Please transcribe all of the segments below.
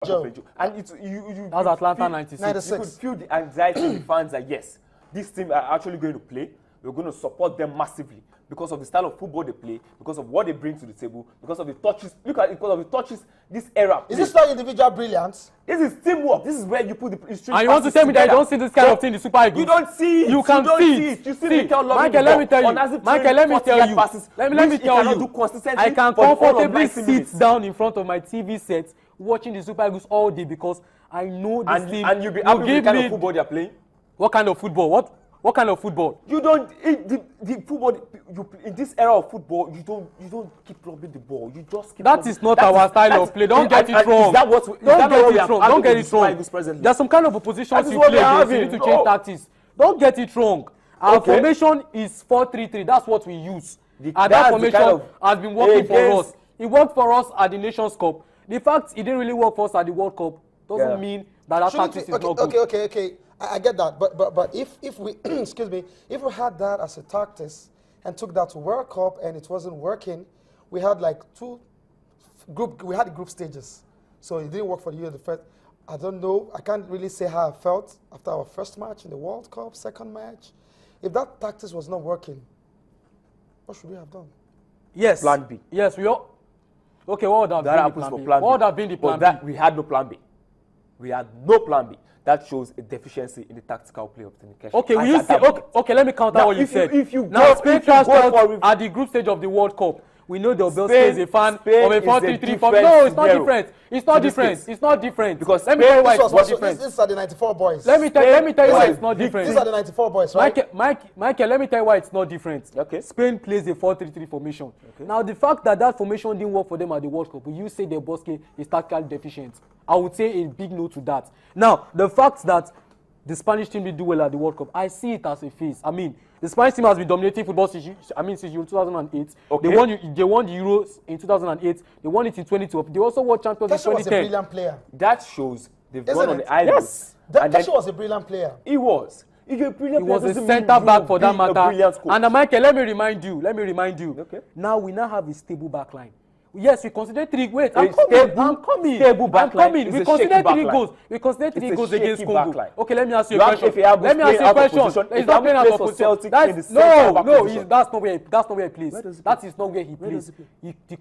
And it's you. That's Atlanta 96. You could feel the anxiety in the fans that yes, this team are actually going to play. We're going to support them massively because of the style of football they play, because of what they bring to the table, because of the touches. Look at it, because of the touches this era. Is this not individual brilliance? This is teamwork. This is where you put the string. And you want to tell me that you don't see this kind of thing in the Super Eagles? You don't see it. You can see it. You see Michael, let me tell you. Michael, let me tell you. Let me tell you. I can comfortably sit down in front of my TV set watching the Super Eagles all day because I know this team. And you'll be happy with the kind of football they're playing. What kind of football? What kind of football? You don't the football in this era of football. You don't keep lobbing the ball. You just keep. That is not our style of play. Don't get it wrong. Don't get it wrong. There's some kind of positions you play against. You need to change tactics. Don't get it wrong. Our formation is 4-3-3. That's what we use. And that formation has been working for us. It worked for us at the Nations Cup. The fact it didn't really work for us at the World Cup doesn't mean that tactics is not good. Okay. I get that, but if we excuse me, if we had that as a tactics and took that to World Cup and it wasn't working, we had like we had the group stages, so it didn't work for you in the first. I don't know. I can't really say how I felt after our first match in the World Cup, second match. If that tactics was not working, what should we have done? Yes. Plan B. Yes, we all. Okay, what would have been the plan B? What would have been the plan B? We had no plan B. We had no plan B. That shows a deficiency in the tactical play of Team. Okay, will you say? Okay, let me counter what you said. Now, Spain crashed out at the group stage of the World Cup. We know the Spain is a fan of a 4-3-3 form. No, it's not different. It's not different. It's not different. Because let me tell you why it's not different. These are the 94 boys. Let me tell you why it's not different. These are the 94 boys, right? Michael, let me tell you why it's not different. Okay. Spain plays a 4-3-3 formation. Okay. Now, the fact that formation didn't work for them at the World Cup, will you say the Bosque is tactically deficient? I would say a big no to that. Now, the fact that the Spanish team did do well at the World Cup, I see it as a phase. I mean, the Spanish team has been dominating football since 2008. Okay. They won the Euros in 2008. They won it in 2012. They also won champions in 2010. Was a brilliant player. That shows they've gone on the island. Yes. That was a brilliant player. He was. He was a centre back for that matter. And Michael, let me remind you. Okay. Now we have a stable back line. Yes, we consider three. Wait, I'm coming. We consider 3 goals. We consider 3 goals against Congo. Okay, let me ask you a question. He's not playing out of position. That's not where he plays. That is not where he plays. The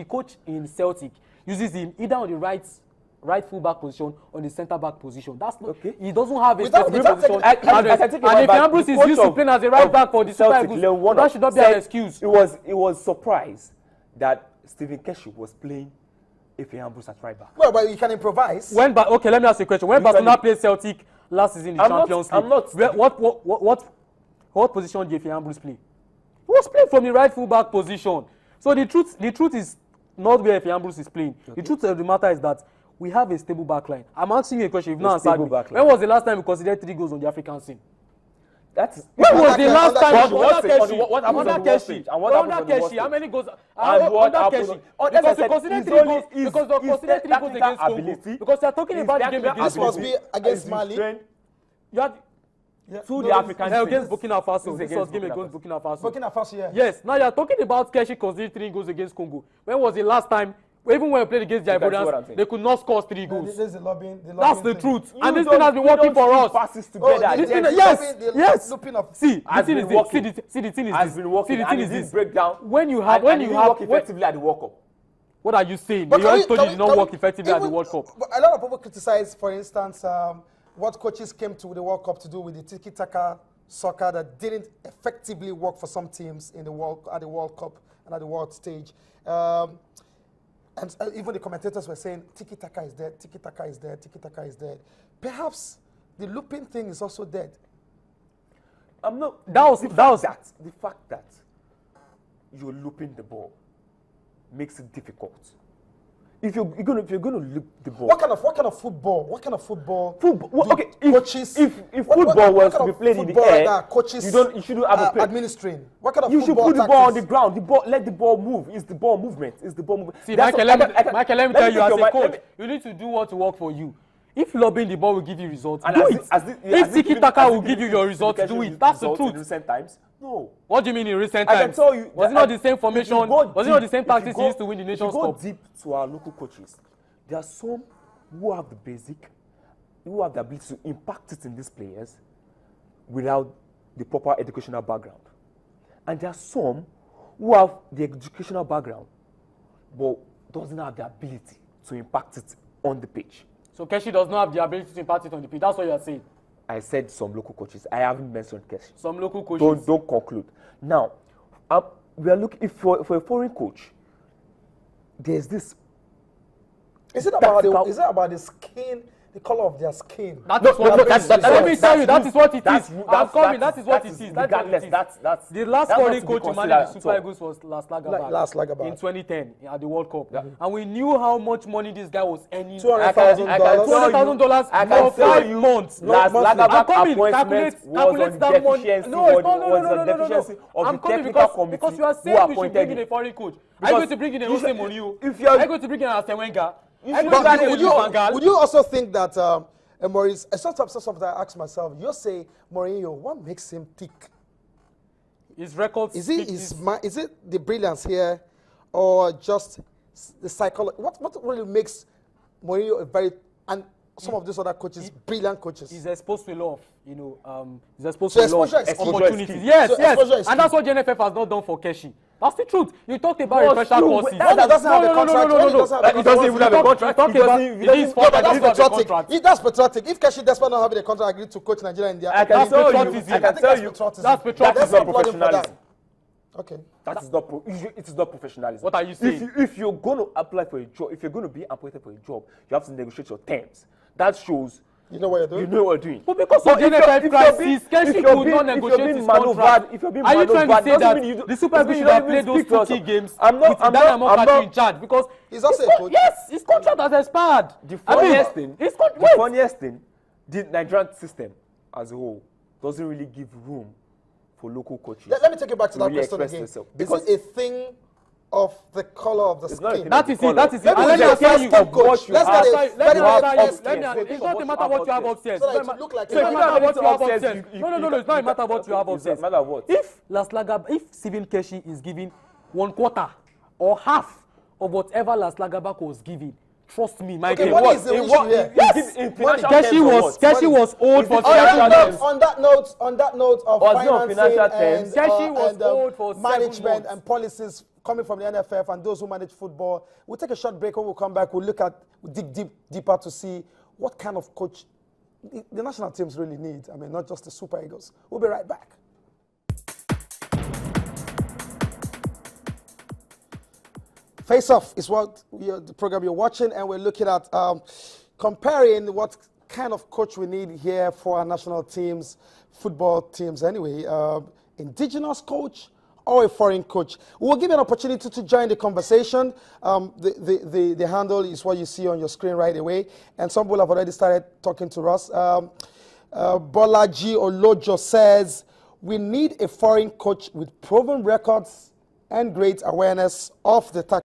coach in Celtic uses him either on the right full back position or the centre back position. That's not. Okay. He doesn't have a specific position. And if Ambrose is used to playing as a right back for the Super Eagles, that should not be an excuse. It was surprised that Stephen Keshi was playing Efe Ambrose at right back. Well, but you can improvise. Okay, let me ask you a question. When Barcelona played Celtic last season in the Champions League, what position did Efe Ambrose play? He was playing from the right full back position. So the truth is not where Efe Ambrose is playing. Okay. The truth of the matter is that we have a stable back line. I'm asking you a question. If not answered me, when was the last time you considered 3 goals on the African scene? When was the last time? What happened on Keshi? Under Keshi, how many goals? Under Keshi. Because you consider 3 goals. Because you consider 3 goals against Congo. Because you are talking about the game against Congo. This must be against Mali. To the African against Burkina Faso. This was game against Burkina Faso. Burkina Faso, yeah. Yes. Now you are talking about Keshi considering 3 goals against Congo. When was the last time? Even when we played against the Ivorians, they could not score 3 goals. This is the lobbying That's the truth. And this thing has been working for us. Passes together. Yes. See, the thing is this. See, the thing is this. Breakdown. When you have work effectively at the World Cup. What are you saying? You always told you did not work effectively at the World Cup. A lot of people criticize, for instance, what coaches came to the World Cup to do with the tiki-taka soccer that didn't effectively work for some teams in the at the World Cup and at the world stage. And even the commentators were saying, tiki-taka is dead, tiki-taka is dead, tiki-taka is dead. Perhaps the looping thing is also dead. The fact that you're looping the ball makes it difficult. If you're gonna loop the ball. What kind of football? Okay. If football was to be played in the air, coaches you shouldn't have a play. Administering. What kind of you football? You should put the ball on the ground. Let the ball move. It's the ball movement. See, Michael, let me tell you as a coach, you need to do what work for you. If lobbing the ball will give you results, do it. If tiki-taka will give you your results, do it. That's the truth. In recent times? No. What do you mean in recent times? I can tell you. Was it not the same formation? Was it not the same tactics you used to win the Nations Cup? If you go deep to our local coaches, there are some who have the basic, who have the ability to impact it in these players without the proper educational background. And there are some who have the educational background but doesn't have the ability to impact it on the pitch. So Keshi does not have the ability to impact it on the pitch. That's what you are saying. I said some local coaches. I haven't mentioned Keshi. Some local coaches. Don't conclude. Now, we are looking for a foreign coach. There's this. Is it about the skin, the color of their skin? Let me tell you, that is what it is. I'm coming. That is what it is. That's the last foreign coach who managed the Super Eagles was Last Lagerberg in 2010 at the World Cup, and we knew how much money this guy was earning. $200,000 for 5 months. Last Lagerberg appointment was on that money. deficiency. No. I'm coming because you are saying we should bring in a foreign coach. Are you going to bring in a Jose Mourinho? Are you going to bring in Arsene Wenger? Would you also think that Maurice? Sometimes I ask myself. You say Mourinho, what makes him tick? His records. Is it the brilliance here, or just the psychology? What really makes Mourinho a very, and some of these other coaches brilliant coaches? He's exposed to a lot of, he's exposed to a lot of opportunities. Yes, and that's what the NFF has not done for Keshi. That's the truth. You talked about refresher courses. That doesn't have a contract. He doesn't even have a contract. That's patriotic. If Keshi, despite not having a contract, agreed to coach Nigeria in India, I can tell you, that's patriotism. That is not professionalism. Okay. It is not professionalism. What are you saying? If you're going to apply for a job, if you're going to be appointed for a job, you have to negotiate your terms. That shows. You know what you're doing? You know what you're doing. But because of the NFF crisis, Keshi could not negotiate his contract. Are you trying to say that the Super Eagles should have played those 2 key games with Dana Mokatu in charge? Because he's also a coach. Yes, his contract has expired. The funniest thing, the Nigerian system as a whole doesn't really give room for local coaches. Let me take you back to that really question again. Because is it a thing of the color of the skin? That is it. Let me tell you what you have. It's not a matter of what you have upstairs. So that it look like it's not a matter of what you have upstairs. No. It's not a matter of what you have upstairs. It's a matter of what? If Steven Keshi is giving 1/4 or half of whatever Last Lagerberg was giving, trust me, Michael. Okay, what is the issue here? Yes, Keshi was old for on that note of financing and Keshi was old for management and policies coming from the NFF and those who manage football. We'll take a short break. When we come back, we'll dig deeper to see what kind of coach the national teams really need. I mean, not just the Super Eagles. We'll be right back. Face Off is the program you're watching, and we're looking at comparing what kind of coach we need here for our national teams, football teams anyway. Indigenous coach or a foreign coach. We'll give you an opportunity to join the conversation. The handle is what you see on your screen right away, and some people have already started talking to us. Bolaji Olojo says, we need a foreign coach with proven records and great awareness of the tactics.